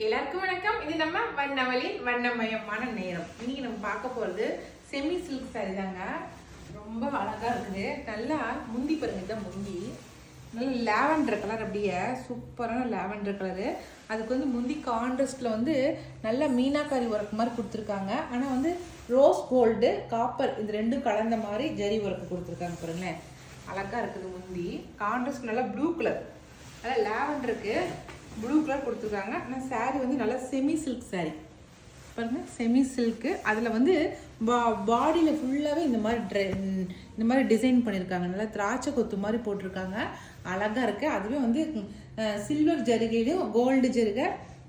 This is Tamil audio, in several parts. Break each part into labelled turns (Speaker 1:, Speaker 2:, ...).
Speaker 1: எல்லாருக்கும் வணக்கம். இது நம்ம வண்ணவழியின் வண்ணமயமான நேரம். இன்னைக்கு நம்ம பார்க்க போறது செமி சில்க் சாரி தாங்க. ரொம்ப அழகா இருக்குது. நல்லா முந்தி பாருங்க, இதான் முந்தி. நல்ல லாவெண்டர் கலர், அப்படியே சூப்பரான லாவெண்டர் கலரு. அதுக்கு வந்து முந்தி கான்ட்ராஸ்ட்ல வந்து நல்ல மீனாக்காரி ஒர்க் மாதிரி கொடுத்துருக்காங்க. ஆனால் வந்து ரோஸ் கோல்டு காப்பர் இது ரெண்டும் கலந்த மாதிரி ஜரி ஒர்க் கொடுத்துருக்காங்க பாருங்களேன். அழகா இருக்குது. முந்தி கான்ட்ராஸ்ட் நல்லா ப்ளூ கலர், நல்லா லாவெண்டருக்கு ப்ளூ கலர் கொடுத்துருக்காங்க. ஆனால் சாரீ வந்து நல்லா செமி சில்க் சாரீ பாருங்கள், செமி சில்க்கு. அதில் வந்து பாடியில் ஃபுல்லாகவே இந்த மாதிரி டிசைன் பண்ணியிருக்காங்க. நல்லா திராட்சை கொத்து மாதிரி போட்டிருக்காங்க. அழகாக இருக்குது. அதுவே வந்து சில்வர் ஜரிகையிலையும் கோல்டு ஜரிகை,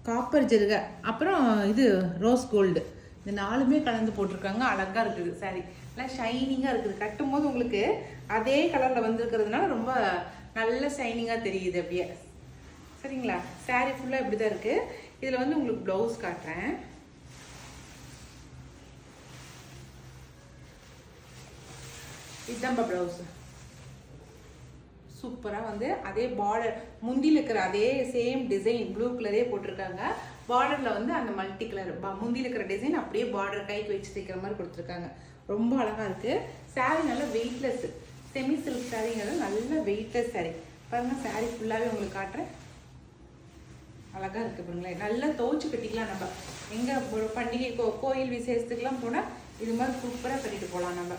Speaker 1: காப்பர் ஜரிகை, அப்புறம் இது ரோஸ் கோல்டு, இந்த நாலுமே கலந்து போட்டிருக்காங்க. அழகாக இருக்குது சாரீ. நல்லா ஷைனிங்காக இருக்குது. கட்டும் போது உங்களுக்கு அதே கலரில் வந்துருக்கிறதுனால ரொம்ப நல்ல ஷைனிங்காக தெரியுது அப்படியே. சரிங்களா? சாரீ ஃபுல்லாக இப்படி தான் இருக்குது. இதில் வந்து உங்களுக்கு ப்ளவுஸ் காட்டுறேன். இதுதான் ப்ளவுஸ். சூப்பராக வந்து அதே பார்டர், முந்தியில் இருக்கிற அதே சேம் டிசைன் ப்ளூ கலரே போட்டிருக்காங்க. பார்டரில் வந்து அந்த மல்டி கலர் முந்தியில் இருக்கிற டிசைன் அப்படியே பார்டர் கைக்கு வச்சு தைக்கிற மாதிரி கொடுத்துருக்காங்க. ரொம்ப அழகாக இருக்குது. சாரீ நல்லா வெயிட்லெஸ், செமி சில்க் சாரீங்கிறது நல்ல வெயிட்லெஸ் சாரீ. பாருங்கள், சாரீ ஃபுல்லாகவே உங்களுக்கு காட்டுறேன். அழகாக இருக்குது பாருங்களேன். நல்லா துவைச்சு கட்டிக்கலாம். நம்ம எங்கே ஒரு பண்டிகை கோயில் விசேஷத்துக்கெலாம் போனால் இது மாதிரி சூப்பராக கட்டிட்டு போகலாம். நம்ம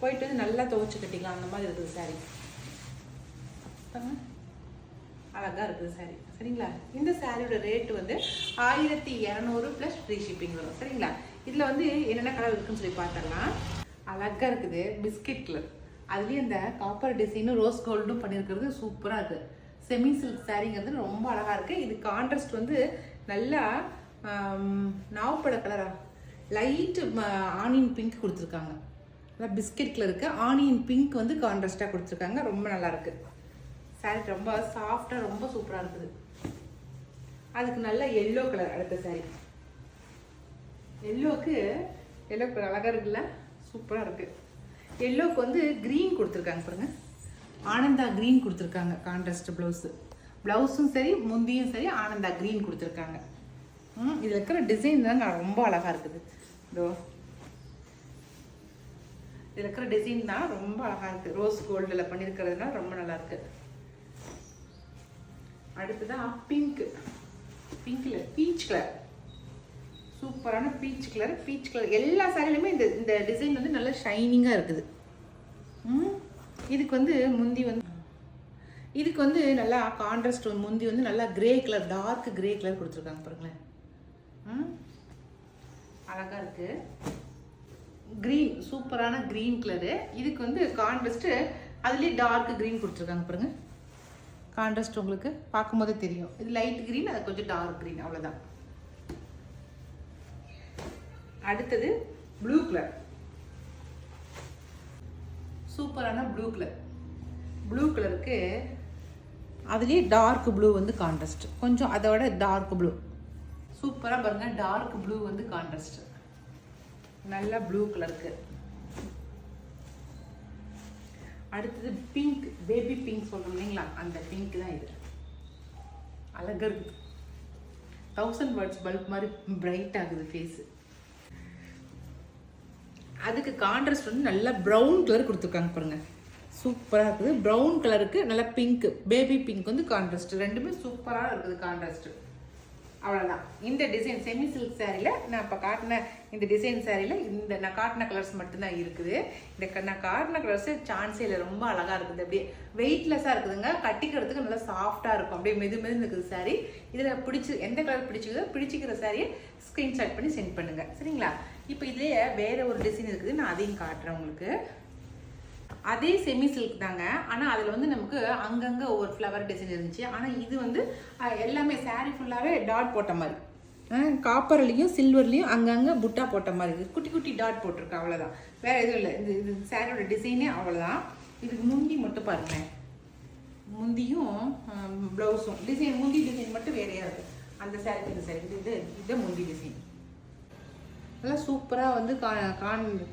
Speaker 1: போயிட்டு வந்து நல்லா துவைச்சு கட்டிக்கலாம். அந்த மாதிரி இருக்குது சாரீ. அழகாக இருக்குது சாரீ. சரிங்களா? இந்த சாரியோட ரேட்டு வந்து 1200 ப்ளஸ் ஃப்ரீ ஷிப்பிங் வரும். சரிங்களா? இதில் வந்து என்னென்ன கலர் இருக்குன்னு சொல்லி பார்த்துடலாம். அழகாக இருக்குது. பிஸ்கட் கலர், அதுலேயும் இந்த காப்பர் டிசைனும் ரோஸ் கோல்டும் பண்ணியிருக்கிறது சூப்பராக இருக்குது. செமி சில்க் சாரீங்கிறது ரொம்ப அழகாக இருக்குது. இது கான்ட்ராஸ்ட் வந்து நல்லா நாவப்பழ கலரா லைட்டு ஆனியன் பிங்க் கொடுத்துருக்காங்க. நல்லா பிஸ்கட் கலருக்கு ஆனியன் பிங்க் வந்து கான்ட்ராஸ்டாக கொடுத்துருக்காங்க. ரொம்ப நல்லா இருக்குது சாரீ. ரொம்ப சாஃப்டாக ரொம்ப சூப்பராக இருக்குது. அதுக்கு நல்ல எல்லோ கலர் அடுத்த சாரீ. எல்லோ கலர் அழகாக இருக்குல்ல, சூப்பராக இருக்குது. எல்லோவுக்கு வந்து க்ரீன் கொடுத்துருக்காங்க பாருங்க, ஆனந்தா க்ரீன் கொடுத்துருக்காங்க. கான்ட்ராஸ்ட் ப்ளவுஸும் சரி முந்தியும் சரி ஆனந்தா க்ரீன் கொடுத்துருக்காங்க. இதில் இருக்கிற டிசைன் தாங்க ரொம்ப அழகாக இருக்குது. இதோ இதில் இருக்கிற டிசைன் தான் ரொம்ப அழகாக இருக்குது. ரோஸ் கோல்டில் பண்ணியிருக்கிறதுனால ரொம்ப நல்லா இருக்குது. அடுத்ததான் பிங்க்ல பீச் கலர், சூப்பரான பீச் கலர். எல்லா சாரிலையுமே இந்த டிசைன் வந்து நல்லா ஷைனிங்காக இருக்குது. இதுக்கு வந்து முந்தி வந்து இதுக்கு வந்து நல்லா கான்ட்ராஸ்ட் முந்தி வந்து நல்லா grey colour, dark grey colour கொடுத்துருக்காங்க பாருங்களேன். அழகாக இருக்குது. க்ரீன், சூப்பரான க்ரீன் கலரு. இதுக்கு வந்து கான்ட்ராஸ்ட்டு அதுலேயே டார்க் க்ரீன் கொடுத்துருக்காங்க பாருங்க. கான்ட்ராஸ்ட் உங்களுக்கு பார்க்கும் போதே தெரியும். இது லைட் க்ரீன், அது கொஞ்சம் டார்க் க்ரீன், அவ்வளோதான். அடுத்தது ப்ளூ கலர், சூப்பரான ப்ளூ கலருக்கு அதுலேயே டார்க் ப்ளூ வந்து கான்ட்ராஸ்ட், கொஞ்சம் அதோட டார்க் ப்ளூ சூப்பராக பாருங்க. டார்க் ப்ளூ வந்து கான்ட்ராஸ்ட், நல்ல ப்ளூ கலருக்கு. அடுத்தது பிங்க், பேபி பிங்க் சொல்கிறோம் இல்லைங்களா, அந்த பிங்க் தான் இது. அழகாக இருக்குது. 1000 வாட்ஸ் பல்ப் மாதிரி பிரைட் ஆகுது ஃபேஸு. அதுக்கு கான்ட்ராஸ்ட் வந்து நல்லா ப்ரௌன் கலர் கொடுத்துருக்காங்க பாருங்க, சூப்பராக இருக்குது. ப்ரௌன் கலருக்கு நல்லா பிங்க், பேபி பிங்க் வந்து கான்ட்ராஸ்ட். ரெண்டுமே சூப்பராக இருக்குது கான்ட்ராஸ்ட். அவ்வளோதான். இந்த டிசைன் செமி சில்க் சாரியில் நான் இப்போ காட்டின இந்த டிசைன் சாரியில் இந்த நான் காட்டின கலர்ஸ் மட்டும்தான் இருக்குது. நான் காட்டின கலர்ஸு சான்ஸே இல்லை. ரொம்ப அழகாக இருக்குது. அப்படியே வெயிட்லெஸ்ஸாக இருக்குதுங்க. கட்டிக்கிறதுக்கு நல்லா சாஃப்டாக இருக்கும். அப்படியே மெதுன்னு இருக்குது சாரி. இதில் எந்த கலர் பிடிச்சிக்கிற சாரியை ஸ்க்ரீன்ஷாட் பண்ணி சென்ட் பண்ணுங்கள். சரிங்களா? இப்போ இதுலேயே வேறு ஒரு டிசைன் இருக்குது, நான் அதையும் காட்டுறேன் உங்களுக்கு. அதே செமி சில்க் தாங்க, ஆனால் அதில் வந்து நமக்கு அங்கங்கே ஒவ்வொரு ஃப்ளவர் டிசைன் இருந்துச்சு. ஆனால் இது வந்து எல்லாமே சாரீ ஃபுல்லாகவே டாட் போட்ட மாதிரி, காப்பர்லேயும் சில்வர்லேயும் அங்கங்கே புட்டா போட்ட மாதிரி இருக்குது. குட்டி குட்டி டாட் போட்டிருக்கு, அவ்வளோதான். வேறு எதுவும் இல்லை. இது சாரியோட டிசைனே அவ்வளோதான். இதுக்கு முந்தி மட்டும் பாருங்களேன். முந்தியும் ப்ளவுஸும் டிசைன், முந்தி டிசைன் மட்டும் வேறையாக இருக்குது. அந்த சாரிக்கு இந்த சாரி இது முந்தி டிசைன் நல்லா சூப்பராக வந்து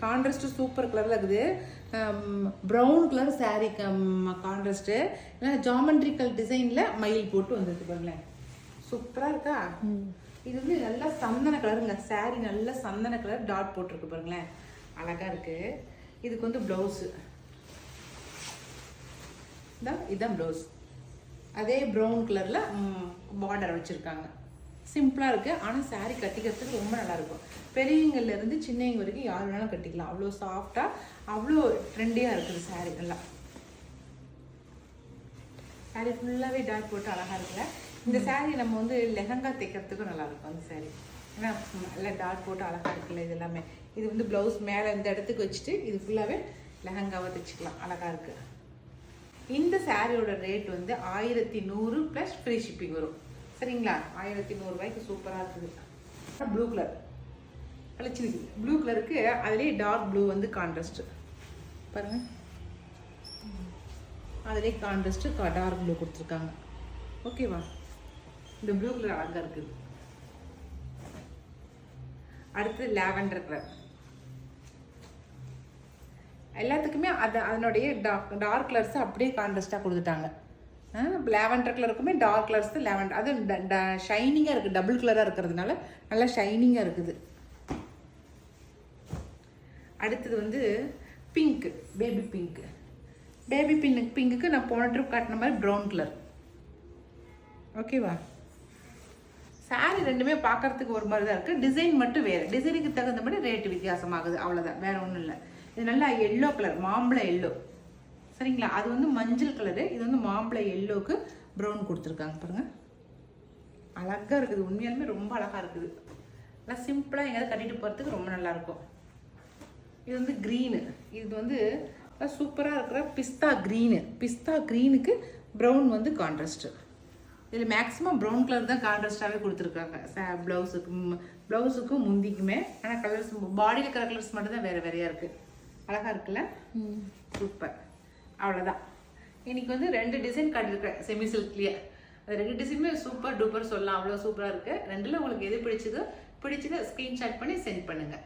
Speaker 1: கான்ட்ராஸ்ட்டு சூப்பர் கலரில் இருக்குது. ப்ரௌன் கலர் சாரீ கான்ட்ராஸ்ட்டு, இல்லை ஜாமெண்ட்ரிக்கல் டிசைனில் மயில் போட்டு வந்துருக்கு பாருங்களேன். சூப்பராக இருக்கா? இது வந்து நல்லா சந்தன கலருங்க. saree நல்ல சந்தன கலர் டாட் போட்டிருக்கு பாருங்களேன், அழகாக இருக்குது. இதுக்கு வந்து ப்ளவுஸு இதுதான் ப்ளவுஸ். அதே ப்ரௌன் கலரில் பார்டர் வச்சுருக்காங்க. சிம்பிளாக இருக்குது, ஆனால் saree கட்டிக்கிறதுக்கு ரொம்ப நல்லாயிருக்கும். பெரியவங்கள்லேருந்து சின்னவங்க வரைக்கும் யார் வேணாலும் கட்டிக்கலாம். அவ்வளோ சாஃப்டாக, அவ்வளோ ட்ரெண்டியாக இருக்குது saree. நல்லா saree ஃபுல்லாகவே டாட் போட்டு அழகாக இருக்குல்ல. இந்த saree நம்ம வந்து லெஹங்கா தைக்கிறதுக்கும் நல்லாயிருக்கும் அந்த saree. ஏன்னா நல்லா டாட் போட்டு அழகாக இருக்குல்ல. இது எல்லாமே இது வந்து ப்ளவுஸ் மேலே இந்த இடத்துக்கு வச்சுட்டு இது ஃபுல்லாகவே லெஹங்காவை தைச்சிக்கலாம். அழகாக இருக்குது. இந்த சாரியோட ரேட் வந்து 1100 ப்ளஸ் ஃப்ரீ ஷிப்பிங் வரும். சரிங்களா? 1100 ரூபாய்க்கு சூப்பராக இருக்குது. Blue colour கழிச்சிருக்கு. ப்ளூ கலருக்கு அதுலேயே டார்க் ப்ளூ வந்து கான்ட்ராஸ்ட்டு பாருங்கள். அதுலேயே கான்ட்ராஸ்ட்டு டார்க் ப்ளூ கொடுத்துருக்காங்க. ஓகேவா? இந்த ப்ளூ கலர் அழகாக இருக்குது. அடுத்து லாவெண்டர் கலர். எல்லாத்துக்குமே அதனுடைய டார்க் கலர்ஸ் அப்படியே கான்ட்ராஸ்டாக கொடுத்துட்டாங்க. லாவெண்டர் கலருக்குமே டார்க் கலர்ஸ் லாவெண்டர், அது ஷைனிங்காக இருக்குது. டபுள் கலராக இருக்கிறதுனால நல்லா ஷைனிங்காக இருக்குது. அடுத்தது வந்து பிங்க்கு, பேபி பிங்க்கு. பேபி பிங்க்குக்கு நான் போன ட்ரிப் காட்டின மாதிரி ப்ரௌன் கலர். ஓகேவா? சாரி ரெண்டுமே பார்க்கறதுக்கு ஒரு மாதிரி தான் இருக்குது. டிசைன் மட்டும் வேறு. டிசைனுக்கு தகுந்த மாதிரி ரேட்டு வித்தியாசமாகுது, அவ்வளோதான், வேறு ஒன்றும் இல்லை. இது நல்லா எல்லோ கலர், மாம்பழ எல்லோ. சரிங்களா? அது வந்து மஞ்சள் கலரு, இது வந்து மாம்பழ எல்லோவுக்கு ப்ரௌன் கொடுத்துருக்காங்க பாருங்கள். அழகாக இருக்குது, உண்மையாலுமே ரொம்ப அழகாக இருக்குது. நல்லா சிம்பிளாக எங்கேயாவது கட்டிட்டு போகிறதுக்கு ரொம்ப நல்லாயிருக்கும். இது வந்து க்ரீனு. இது வந்து சூப்பராக இருக்கிற பிஸ்தா க்ரீனு. பிஸ்தா க்ரீனுக்கு ப்ரௌன் வந்து கான்ட்ராஸ்ட்டு. இதில் மேக்ஸிமம் ப்ரௌன் கலர் தான் கான்ட்ராஸ்டாகவே கொடுத்துருக்காங்க ப்ளவுஸுக்கும் முந்திக்குமே. ஆனால் கலர்ஸ் பாடியில் இருக்கிற கலர்ஸ் மட்டும் தான் வேறு வேறையாக இருக்குது. அழகாக இருக்குல்ல? சூப்பர். அவ்வளோதான். இன்றைக்கி வந்து 2 டிசைன் காட்டியிருக்கேன் செமி சில்க்லேயே. அது 2 டிசைனுமே சூப்பர் டூப்பர் சொல்லலாம், அவ்வளோ சூப்பராக இருக்குது. ரெண்டில் உங்களுக்கு எது பிடிச்சதோ ஸ்க்ரீன்ஷாட் பண்ணி சென்ட் பண்ணுங்கள்.